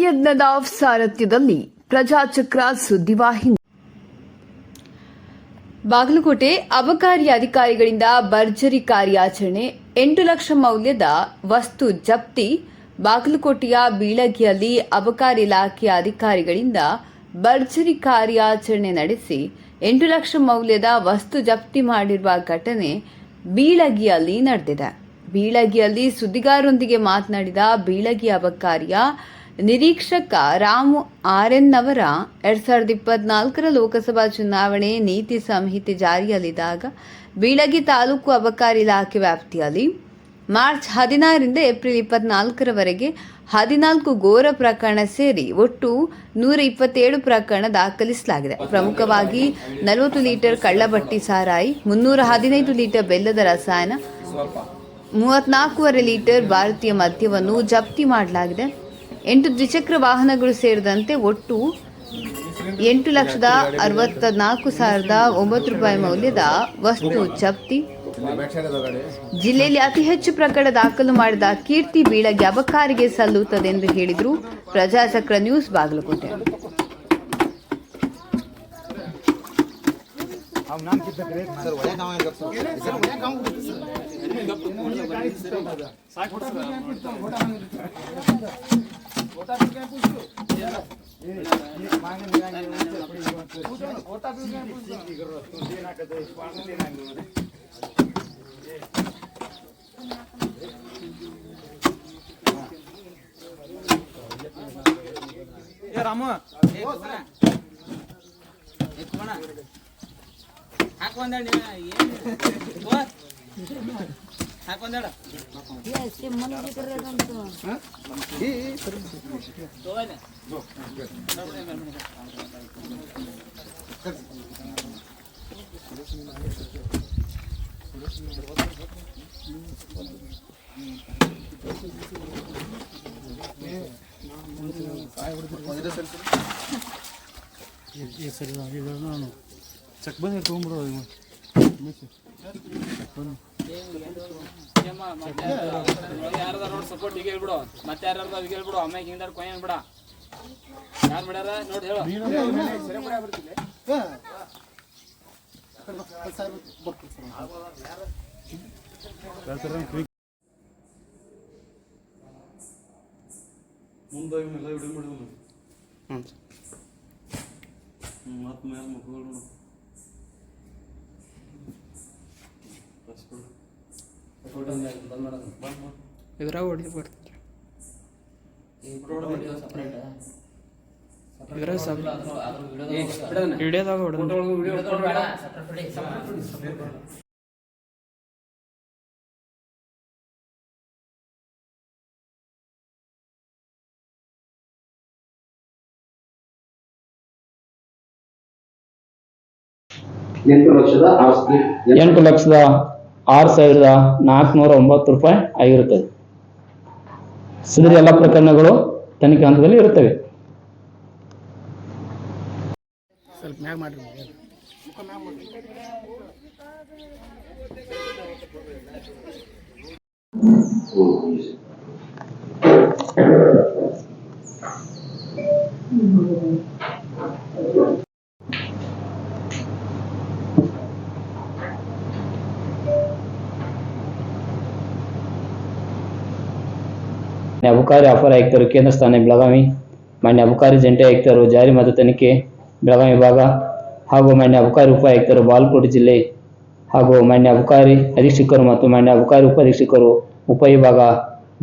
ಯಜ್ಞದ ಸಾರಥ್ಯದಲ್ಲಿ ಪ್ರಜಾಚಕ್ರ ಸುದ್ದಿವಾಹಿನಿ. ಬಾಗಲಕೋಟೆ ಅಬಕಾರಿ ಅಧಿಕಾರಿಗಳಿಂದ ಭರ್ಜರಿ ಕಾರ್ಯಾಚರಣೆ. 8 ಲಕ್ಷ ಮೌಲ್ಯದ ವಸ್ತು ಜಪ್ತಿ. ಬಾಗಲಕೋಟೆಯ ಬೀಳಗಿಯಲ್ಲಿ ಅಬಕಾರಿ ಇಲಾಖೆಯ ಅಧಿಕಾರಿಗಳಿಂದ ಭರ್ಜರಿ ಕಾರ್ಯಾಚರಣೆ ನಡೆಸಿ 8 ಲಕ್ಷ ಮೌಲ್ಯದ ವಸ್ತು ಜಪ್ತಿ ಮಾಡಿರುವ ಘಟನೆ ಬೀಳಗಿಯಲ್ಲಿ ನಡೆದಿದೆ. ಬೀಳಗಿಯಲ್ಲಿ ಸುದ್ದಿಗಾರರೊಂದಿಗೆ ಮಾತನಾಡಿದ ಬೀಳಗಿ ಅಬಕಾರಿಯ ನಿರೀಕ್ಷಕ ರಾಮು ಆರ್ಎನ್ ಅವರ 2024 ಲೋಕಸಭಾ ಚುನಾವಣೆ ನೀತಿ ಸಂಹಿತೆ ಜಾರಿಯಲ್ಲಿದ್ದಾಗ ಬೀಳಗಿ ತಾಲೂಕು ಅಬಕಾರಿ ಇಲಾಖೆ ವ್ಯಾಪ್ತಿಯಲ್ಲಿ ಮಾರ್ಚ್ 16 ರಿಂದ ಏಪ್ರಿಲ್ 24ರವರೆಗೆ 14 ಘೋರ ಪ್ರಕರಣ ಸೇರಿ ಒಟ್ಟು 127 ಪ್ರಕರಣ ದಾಖಲಿಸಲಾಗಿದೆ. ಪ್ರಮುಖವಾಗಿ 40 ಲೀಟರ್ ಕಳ್ಳಬಟ್ಟಿ ಸಾರಾಯಿ, 315 ಲೀಟರ್ ಬೆಲ್ಲದ ರಸಾಯನ, 34.5 ಲೀಟರ್ ಭಾರತೀಯ ಮದ್ಯವನ್ನು ಜಪ್ತಿ ಮಾಡಲಾಗಿದೆ. 8 ದ್ವಿಚಕ್ರ ವಾಹನಗಳು ಸೇರಿದಂತೆ ಒಟ್ಟು 8,64,009 ರೂಪಾಯಿ ಮೌಲ್ಯದ ವಸ್ತು ಜಪ್ತಿ. ಜಿಲ್ಲೆಯಲ್ಲಿ ಅತಿ ಹೆಚ್ಚು ಪ್ರಕರಣ ದಾಖಲು ಮಾಡಿದ ಕೀರ್ತಿ ಬೀಳಗಿ ಅಬಕಾರಿಗೆ ಸಲ್ಲುತ್ತದೆ ಎಂದು ಹೇಳಿದರು. ಪ್ರಜಾಚಕ್ರ ನ್ಯೂಸ್, ಬಾಗಲಕೋಟೆ. ರಾಮ ಚೆಕ್ ಬಂದ್ರೆ ತೊಗೊಂಡ್ಬಿಡೋದು. ಸಪೋರ್ಟ್ ಈಗ ಹೇಳ್ಬಿಡು, ಮತ್ತೆ ಯಾರ್ಯಾರ್ದ ಈಗ ಹೇಳ್ಬಿಡು, ಆಮೇಲೆ ಹಿಂದಾಡ್ ಕೊಯ್ಯನ್ ಬಿಡ. ಯಾರು ಬಿಡಾರ ನೋಡಿ ಹೇಳು. ಮುಂದೆ ಇವನ್ನೆಲ್ಲ ವಿಡಿಯೋ ಮಾಡಿದ್ರು. ಮತ್ತೆ ಮೇಲೆ ಮಕ್ಕಳು ಇದ್ರಾಗ ಹೊಡಿ ಬರ್ತಾರೆ. ವಿಡಿಯೋದಾಗ $8,06,409 ರೂಪಾಯಿ ಆಗಿರುತ್ತದೆ. ಸದರಿ ಎಲ್ಲ ಪ್ರಕರಣಗಳು ತನಿಖೆ ಹಂತದಲ್ಲಿ ಇರುತ್ತವೆ. ಸ್ವಲ್ಪ ಮ್ಯಾಗ ಮಾಡ್ರಿ. ಅಬಕಾರಿ ಅಪರ ಆಯುಕ್ತರು ಕೇಂದ್ರ ಸ್ಥಾನ ಬೆಳಗಾವಿ, ಮಾನ್ಯ ಅಬಕಾರಿ ಜಂಟಿ ಆಯುಕ್ತರು ಜಾರಿ ಮತ್ತು ತನಿಖೆ ಬೆಳಗಾವಿ ವಿಭಾಗ ಹಾಗೂ ಮಾನ್ಯ ಅಬಕಾರಿ ಉಪ ಆಯುಕ್ತರು ಬಾಗಲಕೋಟೆ ಜಿಲ್ಲೆ ಹಾಗೂ ಮಾನ್ಯ ಅಬಕಾರಿ ಅಧೀಕ್ಷಕರು ಮತ್ತು ಮಾನ್ಯ ಅಬಕಾರಿ ಉಪಅಧೀಕ್ಷಕರು ಉಪವಿಭಾಗ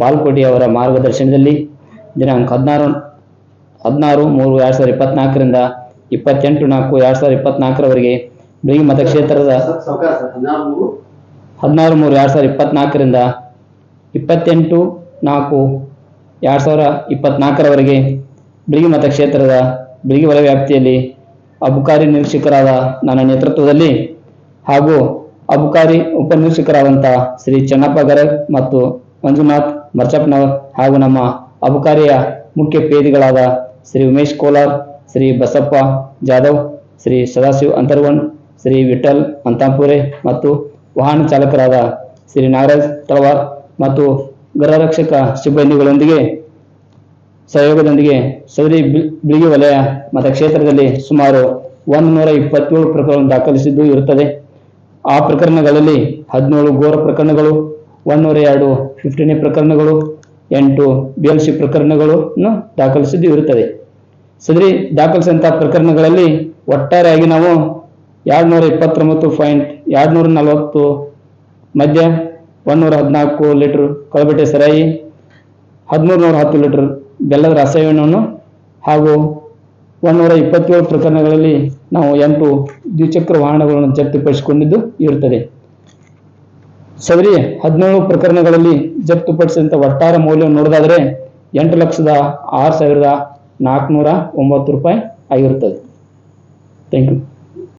ಬಾಗಲಕೋಟೆಯವರ ಮಾರ್ಗದರ್ಶನದಲ್ಲಿ ದಿನಾಂಕ 16/3/2024ರಿಂದ 28/4/2024ರವರೆಗೆ ಬೀಳಗಿ ಮತಕ್ಷೇತ್ರದ 16/3/2024ರಿಂದ 28/4/2024ರವರೆಗೆ ಬೀಳಗಿ ಮತಕ್ಷೇತ್ರದ ಬೀಳಗಿ ವಲಯ ವ್ಯಾಪ್ತಿಯಲ್ಲಿ ಅಬಕಾರಿ ನಿರೀಕ್ಷಕರಾದ ನನ್ನ ನೇತೃತ್ವದಲ್ಲಿ ಹಾಗೂ ಅಬಕಾರಿ ಉಪನಿರೀಕ್ಷಕರಾದಂಥ ಶ್ರೀ ಚನ್ನಪ್ಪ ಗರಗ್ ಮತ್ತು ಮಂಜುನಾಥ್ ಮರ್ಚಪ್ಪನವರ್ ಹಾಗೂ ನಮ್ಮ ಅಬಕಾರಿಯ ಮುಖ್ಯ ಪೇದಿಗಳಾದ ಶ್ರೀ ಉಮೇಶ್ ಕೋಲಾರ್, ಶ್ರೀ ಬಸಪ್ಪ ಜಾಧವ್, ಶ್ರೀ ಸದಾಶಿವ್ ಅಂತರ್ಗೊಂಡ್, ಶ್ರೀ ವಿಠಲ್ ಅಂತಾಪುರೆ ಮತ್ತು ವಾಹನ ಚಾಲಕರಾದ ಶ್ರೀ ನಾಗರಾಜ್ ತಳವಾರ್ ಮತ್ತು ಗೃಹರಕ್ಷಕ ಸಿಬ್ಬಂದಿಗಳೊಂದಿಗೆ ಸಹಯೋಗದೊಂದಿಗೆ ಸದರಿ ಬಿಳಿಗಿ ವಲಯ ಮತಕ್ಷೇತ್ರದಲ್ಲಿ ಸುಮಾರು 127 ಪ್ರಕರಣ ದಾಖಲಿಸಿದ್ದು ಇರುತ್ತದೆ. ಆ ಪ್ರಕರಣಗಳಲ್ಲಿ 17 ಘೋರ ಪ್ರಕರಣಗಳು, 102 15 ಪ್ರಕರಣಗಳು, 8 BLC ಪ್ರಕರಣಗಳನ್ನು ದಾಖಲಿಸಿದ್ದು ಇರುತ್ತದೆ. ಸದರಿ ದಾಖಲಿಸಿದಂತಹ ಪ್ರಕರಣಗಳಲ್ಲಿ ಒಟ್ಟಾರೆಯಾಗಿ ನಾವು 229.240 ಮದ್ಯ, 114 ಲೀಟರ್ ಕಳಬೆಟ್ಟೆ ಸರಾಯಿ, 1310 ಲೀಟರ್ ಬೆಲ್ಲದ ರಸಾಯನವನ್ನು ಹಾಗೂ 127 ಪ್ರಕರಣಗಳಲ್ಲಿ ನಾವು 8 ದ್ವಿಚಕ್ರ ವಾಹನಗಳನ್ನು ಜಪ್ತಿಪಡಿಸಿಕೊಂಡಿದ್ದು ಇರುತ್ತದೆ. ಸದರಿ 17 ಪ್ರಕರಣಗಳಲ್ಲಿ ಜಪ್ತಿಪಡಿಸಿದಂಥ ಒಟ್ಟಾರೆ ಮೌಲ್ಯವನ್ನು ನೋಡೋದಾದರೆ 8,06,409 ರೂಪಾಯಿ ಆಗಿರುತ್ತದೆ. Thank you.